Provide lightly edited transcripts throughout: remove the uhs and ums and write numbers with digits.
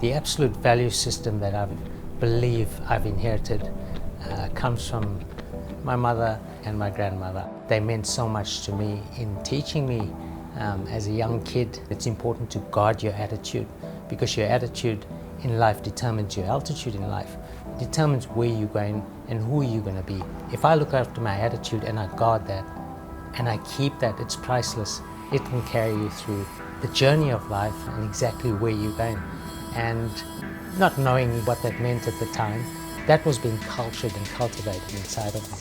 The absolute value system that I believe I've inherited comes from my mother and my grandmother. They meant so much to me in teaching me as a young kid. It's important to guard your attitude, because your attitude in life determines your altitude in life. It determines where you're going and who you're going to be. If I look after my attitude and I guard that and I keep that, it's priceless. It can carry you through the journey of life and exactly where you're going. And not knowing what that meant at the time, that was being cultured and cultivated inside of me.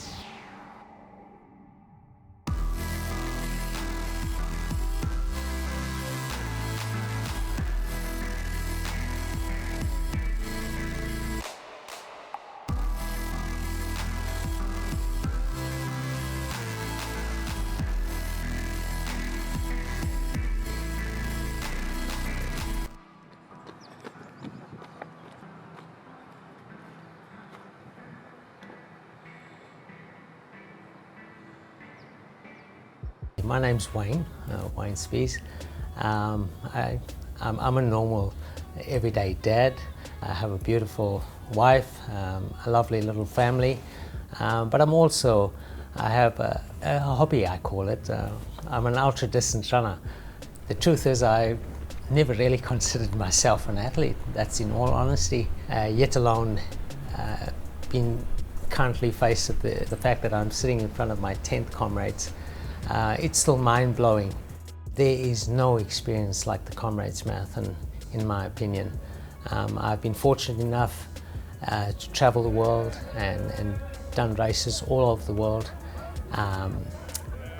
My name's Wayne Spies. I'm a normal, everyday dad. I have a beautiful wife, a lovely little family, but I have a hobby, I call it. I'm an ultra-distance runner. The truth is, I never really considered myself an athlete, that's in all honesty, yet alone being currently faced with the fact that I'm sitting in front of my 10th Comrades. It's still mind-blowing. There is no experience like the Comrades Marathon, in my opinion. I've been fortunate enough to travel the world and done races all over the world,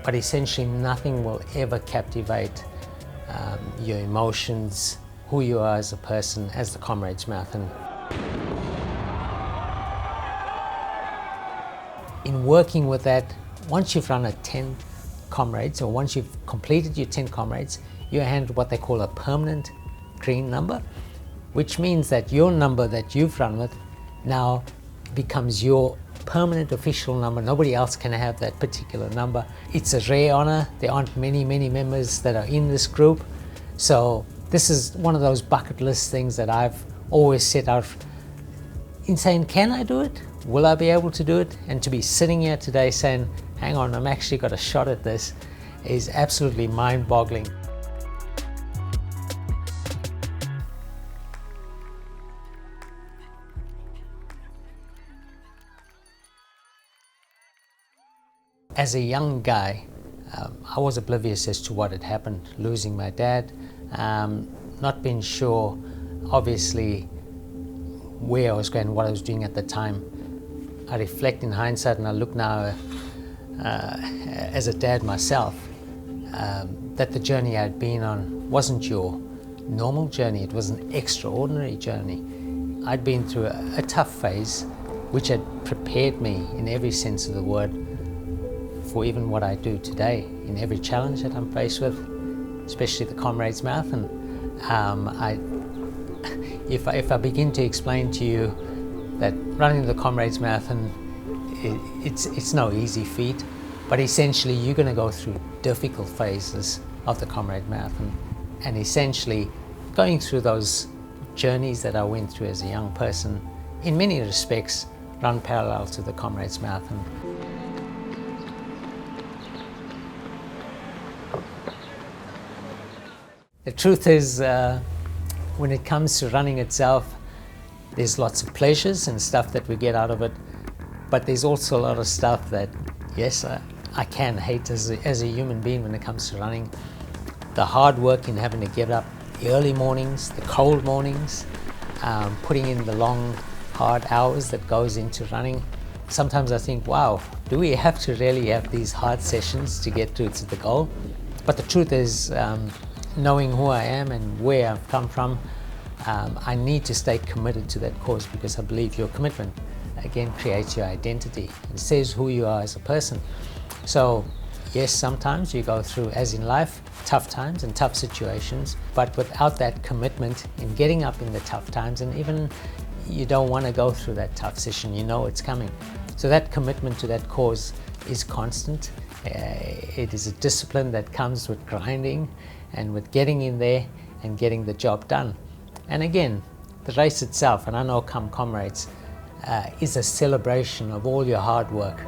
but essentially nothing will ever captivate your emotions, who you are as a person, as the Comrades Marathon. In working with that, once you've run a 10 Comrades, or once you've completed your 10 Comrades, you're handed what they call a permanent green number, which means that your number that you've run with now becomes your permanent official number. Nobody else can have that particular number. It's a rare honor. There aren't many members that are in this group. So this is one of those bucket list things that I've always set out in saying, can I do it? Will I be able to do it? And to be sitting here today saying, hang on, I'm actually got a shot at this, is absolutely mind-boggling. As a young guy, I was oblivious as to what had happened, losing my dad, not being sure, obviously, where I was going, what I was doing at the time. I reflect in hindsight and I look now as a dad myself, that the journey I'd been on wasn't your normal journey, it was an extraordinary journey. I'd been through a tough phase which had prepared me in every sense of the word for even what I do today, in every challenge that I'm faced with, especially the Comrades Marathon. If I begin to explain to you that running the Comrades Marathon, it's no easy feat, but essentially you're going to go through difficult phases of the Comrades Marathon, and essentially going through those journeys that I went through as a young person, in many respects, run parallel to the Comrades Marathon. The truth is, when it comes to running itself, there's lots of pleasures and stuff that we get out of it, but there's also a lot of stuff that, yes, I can hate as a human being when it comes to running. The hard work in having to get up the early mornings, the cold mornings, putting in the long, hard hours that goes into running. Sometimes I think, wow, do we have to really have these hard sessions to get to the goal? But the truth is, knowing who I am and where I've come from, I need to stay committed to that cause, because I believe your commitment, again, creates your identity. It says who you are as a person. So, yes, sometimes you go through, as in life, tough times and tough situations, but without that commitment in getting up in the tough times, and even you don't want to go through that tough session, you know it's coming. So that commitment to that cause is constant. It is a discipline that comes with grinding and with getting in there and getting the job done. And again, The race itself, and I know Come Comrades, is a celebration of all your hard work.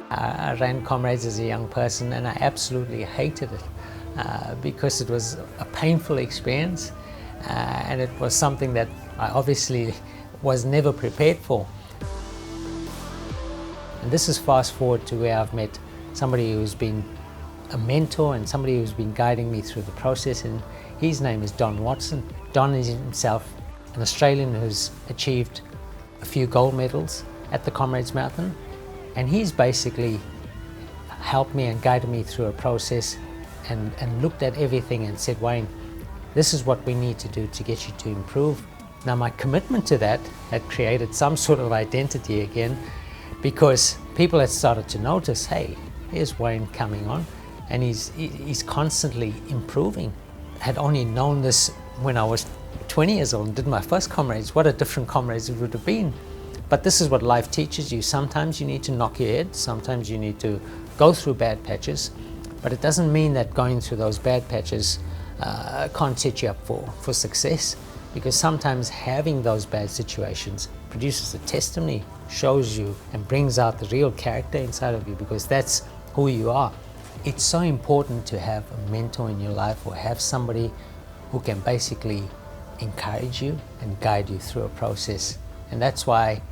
I ran Comrades as a young person, and I absolutely hated it because it was a painful experience and it was something that I obviously was never prepared for. And this is fast forward to where I've met somebody who's been a mentor and somebody who's been guiding me through the process, and his name is Don Watson. Don is himself an Australian who's achieved a few gold medals at the Comrades Marathon. And he's basically helped me and guided me through a process and looked at everything and said, Wayne, this is what we need to do to get you to improve. Now my commitment to that had created some sort of identity again, because people had started to notice, hey, here's Wayne coming on and he's constantly improving. I had only known this when I was 20 years old and did my first Comrades. What a different Comrades it would have been. But this is what life teaches you. Sometimes you need to knock your head, sometimes you need to go through bad patches, but it doesn't mean that going through those bad patches can't set you up for success, because sometimes having those bad situations produces a testimony, shows you and brings out the real character inside of you, because that's who you are. It's so important to have a mentor in your life, or have somebody who can basically encourage you and guide you through a process. And that's why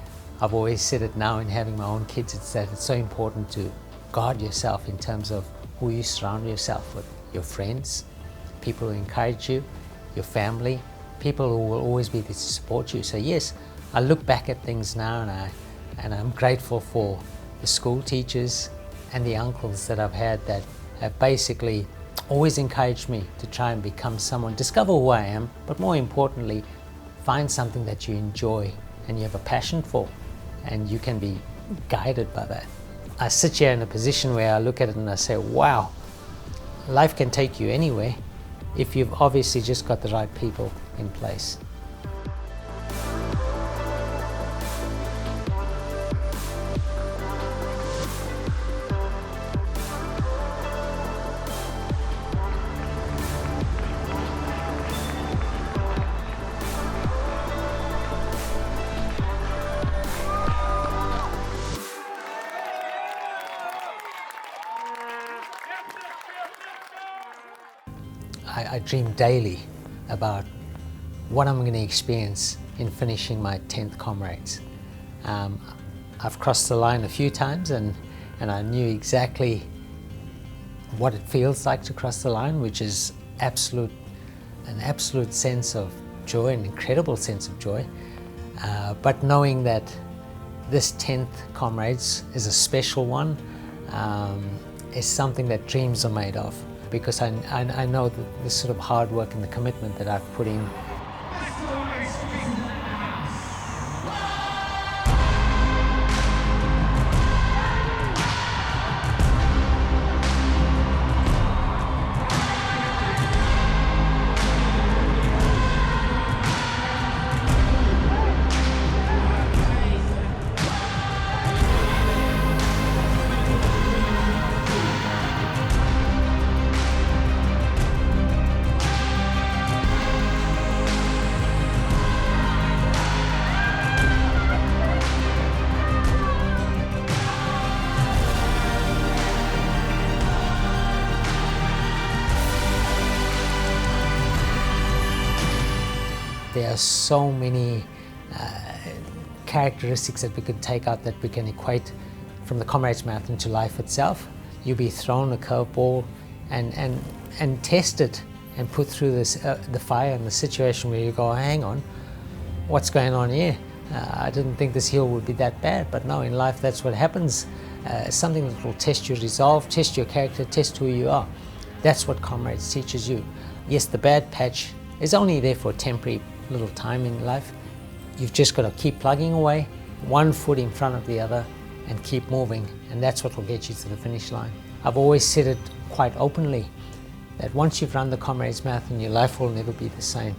I've always said it now in having my own kids, it's that it's so important to guard yourself in terms of who you surround yourself with. Your friends, people who encourage you, your family, people who will always be there to support you. So yes, I look back at things now and I'm grateful for the school teachers and the uncles that I've had that have basically always encouraged me to try and become someone, discover who I am, but more importantly, find something that you enjoy and you have a passion for, and you can be guided by that. I sit here in a position where I look at it and I say, wow, life can take you anywhere if you've obviously just got the right people in place. I dream daily about what I'm going to experience in finishing my 10th Comrades. I've crossed the line a few times and I knew exactly what it feels like to cross the line, which is an absolute sense of joy, an incredible sense of joy. But knowing that this 10th Comrades is a special one is something that dreams are made of. Because I know the sort of hard work and the commitment that I've put in. There are so many characteristics that we could take out that we can equate from the Comrades Marathon to life itself. You'll be thrown a curveball and tested and put through this, the fire and the situation where you go, hang on, what's going on here? I didn't think this hill would be that bad, but no, in life that's what happens. Something that will test your resolve, test your character, test who you are. That's what Comrades teaches you. Yes, the bad patch is only there for a temporary little time in life. You've just got to keep plugging away, one foot in front of the other, and keep moving, and that's what will get you to the finish line. I've always said it quite openly, that once you've run the Comrades Marathon, your life will never be the same.